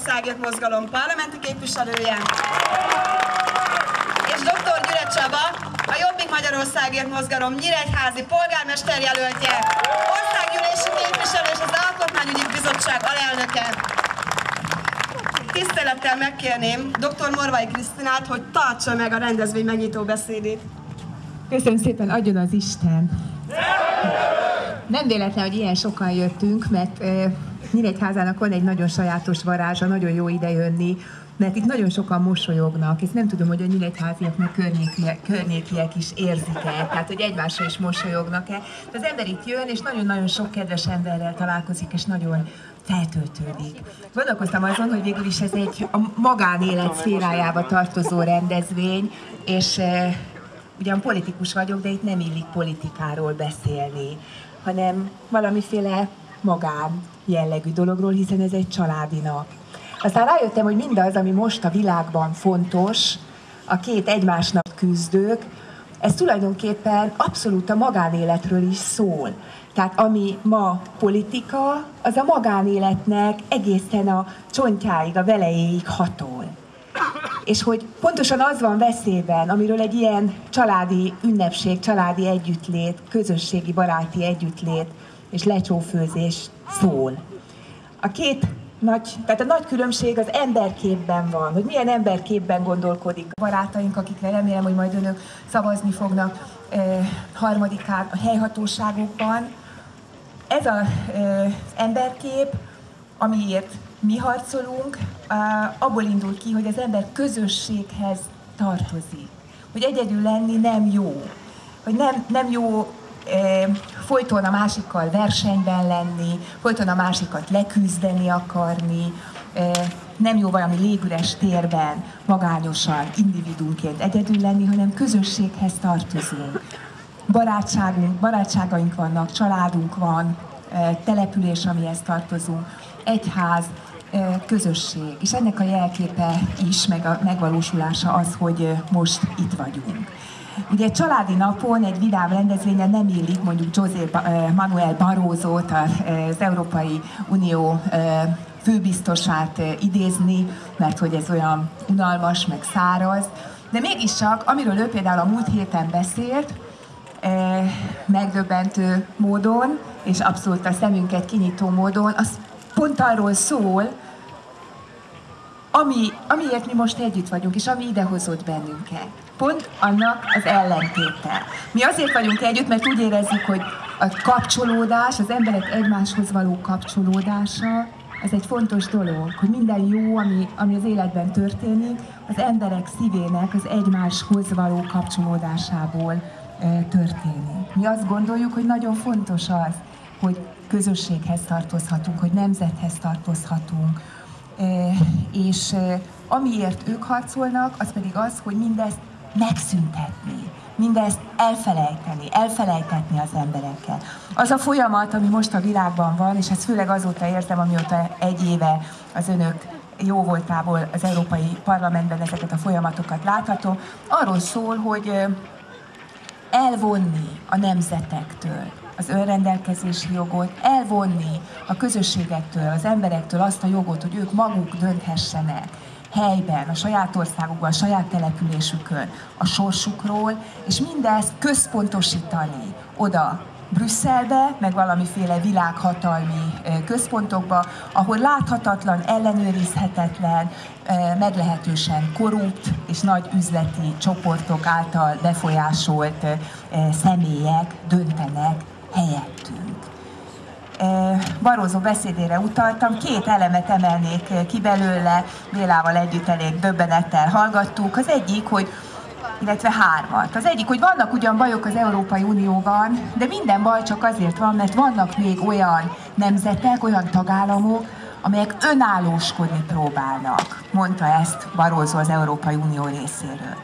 Magyarországért mozgalom parlamenti képviselője, és dr. Gyüre Csaba, a Jobbik Magyarországért mozgalom nyíregyházi polgármesterjelöltje, országgyűlési képviselő és az Alkotmányügyi Bizottság alelnöke. Tisztelettel megkérném dr. Morvai Krisztinát, hogy tartsa meg a rendezvény megnyitó beszédét. Köszönöm szépen, adjon az Isten! Nem véletlen, hogy ilyen sokan jöttünk, mert Nyíregyházának van egy nagyon sajátos varázsa, nagyon jó idejönni, mert itt nagyon sokan mosolyognak, és nem tudom, hogy a nyíregyháziak környékiek is érzik-e, tehát hogy egymásra is mosolyognak-e. De az ember itt jön, és nagyon-nagyon sok kedves emberrel találkozik, és nagyon feltöltődik. Gondolkoztam azon, hogy végül is ez egy a magánélet szférájába tartozó rendezvény, és ugyan politikus vagyok, de itt nem illik politikáról beszélni, hanem valamiféle magán jellegű dologról, hiszen ez egy családi nap. Aztán rájöttem, hogy mindaz, ami most a világban fontos, a két egymásnak küzdők, ez tulajdonképpen abszolút a magánéletről is szól. Tehát ami ma politika, az a magánéletnek egészen a csontjáig, a velejéig hatol. És hogy pontosan az van veszélyben, amiről egy ilyen családi ünnepség, családi együttlét, közösségi, baráti együttlét és lecsófőzés szól. Tehát a nagy különbség az emberképben van, hogy milyen emberképben gondolkodik a barátaink, akikre remélem, hogy majd önök szavazni fognak harmadikán a helyhatóságokban. Ez az emberkép, amiért mi harcolunk, abból indul ki, hogy az ember közösséghez tartozik. Hogy egyedül lenni nem jó. Hogy nem jó folyton a másikkal versenyben lenni, folyton a másikat leküzdeni akarni, nem jó valami légüres térben magányosan, individumként egyedül lenni, hanem közösséghez tartozunk. Barátságaink vannak, családunk van, település, amihez tartozunk, egyház, közösség. És ennek a jelképe is, meg a megvalósulása az, hogy most itt vagyunk. Ugye egy családi napon, egy vidám rendezvényen nem illik mondjuk José Manuel Barroso-t, az Európai Unió főbiztosát idézni, mert hogy ez olyan unalmas, meg száraz. De mégiscsak, amiről ő például a múlt héten beszélt, megdöbbentő módon, és abszolút a szemünket kinyitó módon, az pont arról szól, amiért mi most együtt vagyunk, és ami idehozott bennünket. Pont annak az ellentéte. Mi azért vagyunk együtt, mert úgy érezzük, hogy a kapcsolódás, az emberek egymáshoz való kapcsolódása, ez egy fontos dolog, hogy minden jó, ami az életben történik, az emberek szívének az egymáshoz való kapcsolódásából történik. Mi azt gondoljuk, hogy nagyon fontos az, hogy közösséghez tartozhatunk, hogy nemzethez tartozhatunk, és amiért ők harcolnak, az pedig az, hogy mindezt megszüntetni, mindezt elfelejtetni az emberekkel. Az a folyamat, ami most a világban van, és ezt főleg azóta érzem, amióta egy éve az önök jóvoltából az Európai Parlamentben ezeket a folyamatokat láthatom, arról szól, hogy elvonni a nemzetektől az önrendelkezési jogot, elvonni a közösségektől, az emberektől azt a jogot, hogy ők maguk dönthessenek helyben, a saját országukban, a saját településükön, a sorsukról, és mindezt központosítani oda Brüsszelbe, meg valamiféle világhatalmi központokba, ahol láthatatlan, ellenőrizhetetlen, meglehetősen korrupt és nagy üzleti csoportok által befolyásolt személyek döntenek helyettünk. Barroso beszédére utaltam, két elemet emelnék ki belőle, Bélával együtt elég döbbenettel hallgattuk. Az egyik, illetve hármat. Az egyik, hogy vannak ugyan bajok az Európai Unióban, de minden baj csak azért van, mert vannak még olyan nemzetek, olyan tagállamok, amelyek önállóskodni próbálnak, mondta ezt Barroso az Európai Unió részéről.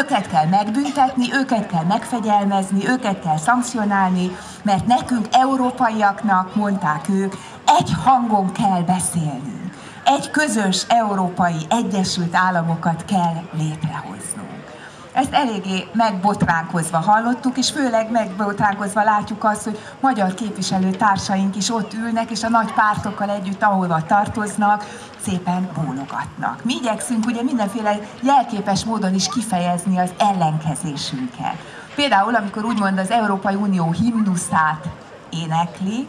Őket kell megbüntetni, őket kell megfegyelmezni, őket kell szankcionálni, mert nekünk, európaiaknak, mondták ők, egy hangon kell beszélnünk. Egy közös európai Egyesült Államokat kell létrehoznunk. Ezt eléggé megbotránkozva hallottuk, és főleg megbotránkozva látjuk azt, hogy magyar képviselőtársaink is ott ülnek, és a nagy pártokkal együtt, ahova tartoznak, szépen bólogatnak. Mi igyekszünk ugye mindenféle jelképes módon is kifejezni az ellenkezésünket. Például, amikor úgymond az Európai Unió himnuszát éneklik,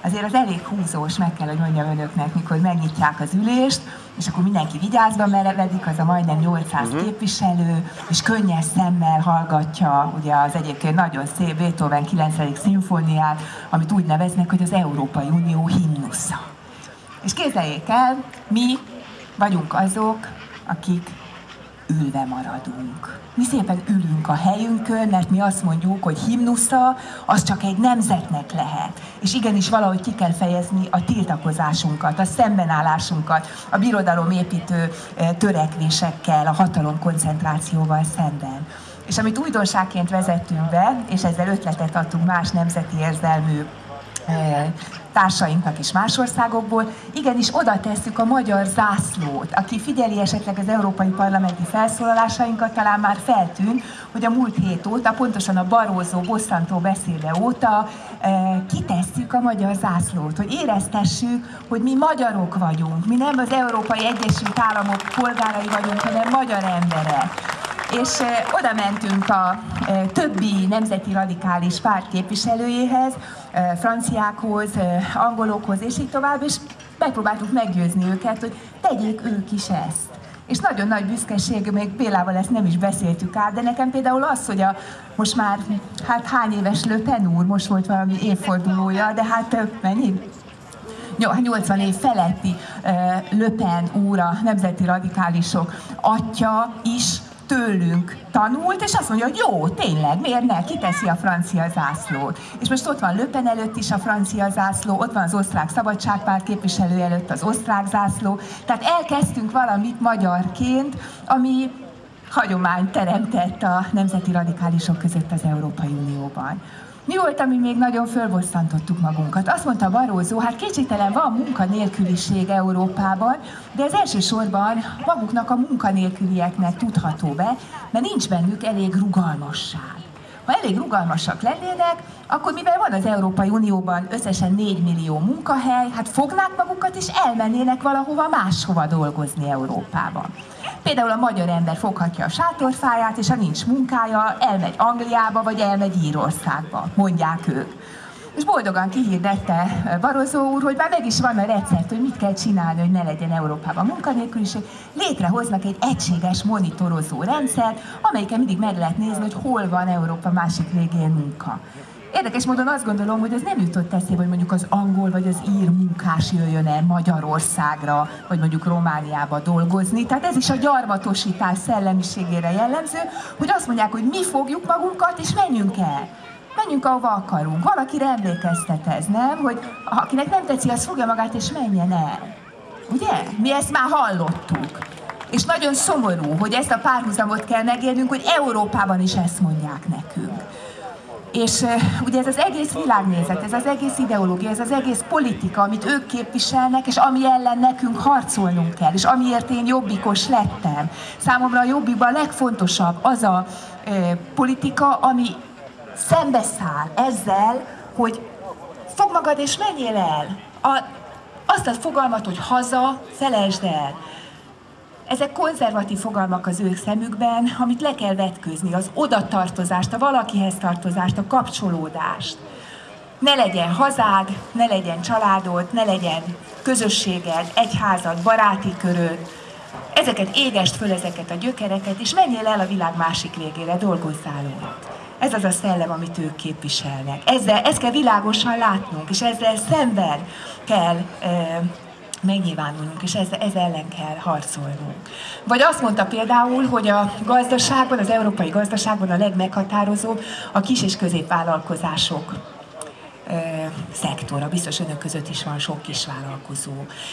azért az elég húzós, meg kell, hogy mondjam önöknek, mikor megnyitják az ülést, és akkor mindenki vigyázva merevedik, az a majdnem 800 képviselő, és könnyes szemmel hallgatja ugye az egyébként nagyon szép Beethoven 9. szimfóniát, amit úgy neveznek, hogy az Európai Unió himnusza. És képzeljék el, mi vagyunk azok, akik ülve maradunk. Mi szépen ülünk a helyünkön, mert mi azt mondjuk, hogy himnusza, az csak egy nemzetnek lehet. És igenis valahogy ki kell fejezni a tiltakozásunkat, a szembenállásunkat, a birodalomépítő törekvésekkel, a hatalomkoncentrációval szemben. És amit újdonságként vezettünk be, és ezzel ötletet adtunk más nemzeti érzelmű társainknak is más országokból, igenis oda tesszük a magyar zászlót. Aki figyeli esetleg az európai parlamenti felszólalásainkat, talán már feltűnt, hogy a múlt hét óta, pontosan a Barroso bosszantó beszéde óta kitesszük a magyar zászlót, hogy éreztessük, hogy mi magyarok vagyunk, mi nem az Európai Egyesült Államok polgárai vagyunk, hanem magyar emberek. És oda mentünk a többi nemzeti radikális párt képviselőjéhez, franciákhoz, angolokhoz, és így tovább, és megpróbáltuk meggyőzni őket, hogy tegyék ők is ezt. És nagyon nagy büszkeség, még Bélával ezt nem is beszéltük át, de nekem például az, hogy most már, hát hány éves Le Pen úr, most volt valami évfordulója, de hát mennyi? 80 év feletti Le Pen úr, a nemzeti radikálisok atya is tőlünk tanult, és azt mondja, hogy jó, tényleg, miért ne, kiteszi a francia zászlót. És most ott van Le Pen előtt is a francia zászló, ott van az osztrák szabadságpárt képviselő előtt az osztrák zászló, tehát elkezdtünk valamit magyarként, ami hagyományt teremtett a nemzeti radikálisok között az Európai Unióban. Mi volt, ami még nagyon fölbosszantottuk magunkat? Azt mondta Barroso, hát kétségtelen van munkanélküliség Európában, de ez elsősorban maguknak a munkanélkülieknek tudható be, mert nincs bennük elég rugalmasság. Ha elég rugalmasak lennének, akkor mivel van az Európai Unióban összesen 4 millió munkahely, hát fognák magukat és elmennének valahova máshova dolgozni Európában. Például a magyar ember foghatja a sátorfáját, és ha nincs munkája, elmegy Angliába, vagy elmegy Írországba, mondják ők. És boldogan kihirdette Barroso úr, hogy már meg is van a recept, hogy mit kell csinálni, hogy ne legyen Európában munkanélküliség. Létrehoznak egy egységes monitorozó rendszert, amelyiken mindig meg lehet nézni, hogy hol van Európa másik végén munka. Érdekes módon azt gondolom, hogy ez nem jutott eszébe, hogy mondjuk az angol vagy az ír munkás jöjjön el Magyarországra, vagy mondjuk Romániába dolgozni. Tehát ez is a gyarmatosítás szellemiségére jellemző, hogy azt mondják, hogy mi fogjuk magunkat, és menjünk el. Menjünk, ahova akarunk. Valakire emlékeztet ez, nem? Hogy akinek nem tetszik, az fogja magát, és menjen el. Ugye? Mi ezt már hallottuk. És nagyon szomorú, hogy ezt a párhuzamot kell megélnünk, hogy Európában is ezt mondják nekünk. És ugye ez az egész világnézet, ez az egész ideológia, ez az egész politika, amit ők képviselnek, és ami ellen nekünk harcolnunk kell, és amiért én jobbikos lettem. Számomra a Jobbikban a legfontosabb az a politika, ami szembeszáll ezzel, hogy fogd magad és menjél el. Azt a fogalmat, hogy haza, felejtsd el. Ezek konzervatív fogalmak az ő szemükben, amit le kell vetkőzni, az odatartozást, a valakihez tartozást, a kapcsolódást. Ne legyen hazád, ne legyen családod, ne legyen közösséged, egyházad, baráti köröd. Ezeket égest föl, ezeket a gyökereket, és menjél el a világ másik végére, dolgozzál ott. Ez az a szellem, amit ők képviselnek. Ezt kell világosan látnunk, és ezzel szemben kell megnyilvánulnunk, és ez ellen kell harcolnunk. Vagy azt mondta például, hogy a gazdaságban, az európai gazdaságban a legmeghatározóbb a kis- és középvállalkozások szektora. Biztos önök között is van sok kisvállalkozó.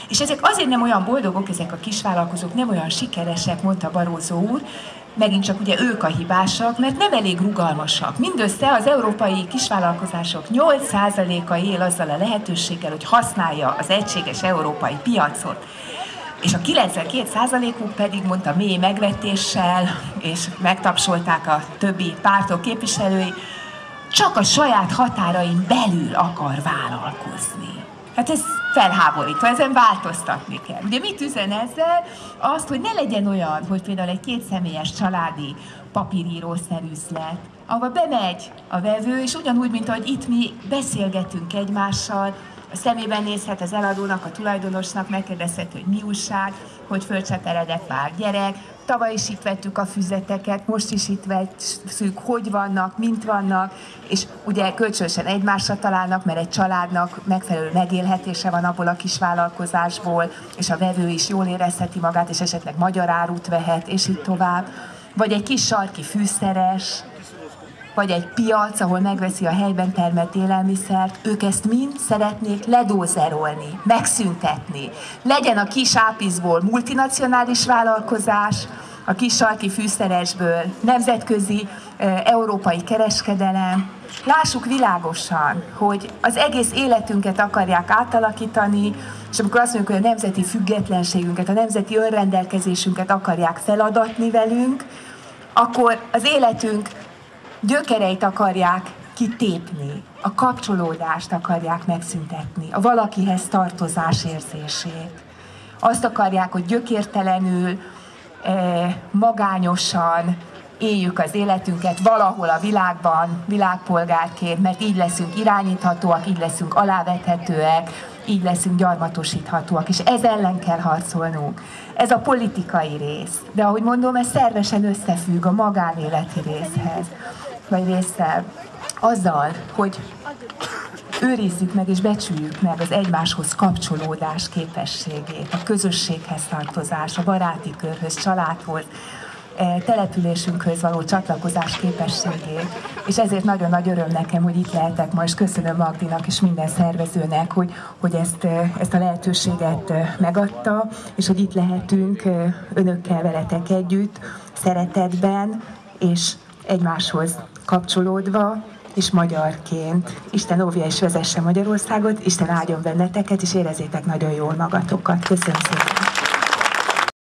És ezek azért nem olyan boldogok, ezek a kisvállalkozók nem olyan sikeresek, mondta Barroso úr, megint csak ugye ők a hibásak, mert nem elég rugalmasak. Mindössze az európai kisvállalkozások 8%-a él azzal a lehetőséggel, hogy használja az egységes európai piacot. és a 92%-uk pedig mondta mély megvetéssel, és megtapsolták a többi pártok képviselői, csak a saját határain belül akar vállalkozni. Hát ez felháborító, ezen változtatni kell. Ugye mit üzen ezzel? Azt, hogy ne legyen olyan, hogy például egy kétszemélyes családi papírírószer üzlet, ahol bemegy a vevő, és ugyanúgy, mint ahogy itt mi beszélgetünk egymással, a szemében nézhet az eladónak, a tulajdonosnak, megkérdezhet, hogy mi újság, hogy fölcseperedett már gyerek. Tavaly is itt vettük a füzeteket, most is itt vettük, hogy vannak, mint vannak, és ugye kölcsönösen egymásra találnak, mert egy családnak megfelelő megélhetése van abból a kis vállalkozásból, és a vevő is jól érezheti magát, és esetleg magyar árut vehet, és így tovább. Vagy egy kis sarki fűszeres, vagy egy piac, ahol megveszi a helyben termelt élelmiszert, ők ezt mind szeretnék ledózerolni, megszüntetni. Legyen a kis ápizból multinacionális vállalkozás, a kis sarki fűszeresből nemzetközi, európai kereskedelem. Lássuk világosan, hogy az egész életünket akarják átalakítani, és amikor azt mondjuk, hogy a nemzeti függetlenségünket, a nemzeti önrendelkezésünket akarják feladatni velünk, akkor az életünk gyökereit akarják kitépni, a kapcsolódást akarják megszüntetni, a valakihez tartozás érzését. Azt akarják, hogy gyökértelenül, magányosan éljük az életünket valahol a világban, világpolgárként, mert így leszünk irányíthatóak, így leszünk alávethetőek, így leszünk gyarmatosíthatóak, és ez ellen kell harcolnunk. Ez a politikai rész, de ahogy mondom, ez szervesen összefügg a magánéleti részhez, vagy résszel, azzal, hogy őrizzük meg és becsüljük meg az egymáshoz kapcsolódás képességét, a közösséghez tartozás, a baráti körhöz, családhoz, településünkhöz való csatlakozás képességét, és ezért nagyon nagy öröm nekem, hogy itt lehetek ma, és köszönöm Magdinak és minden szervezőnek, hogy ezt a lehetőséget megadta, és hogy itt lehetünk önökkel, veletek együtt, szeretetben, és egymáshoz kapcsolódva, és magyarként. Isten óvja és vezesse Magyarországot, Isten áldjon benneteket, és érezzétek nagyon jól magatokat. Köszönöm szépen!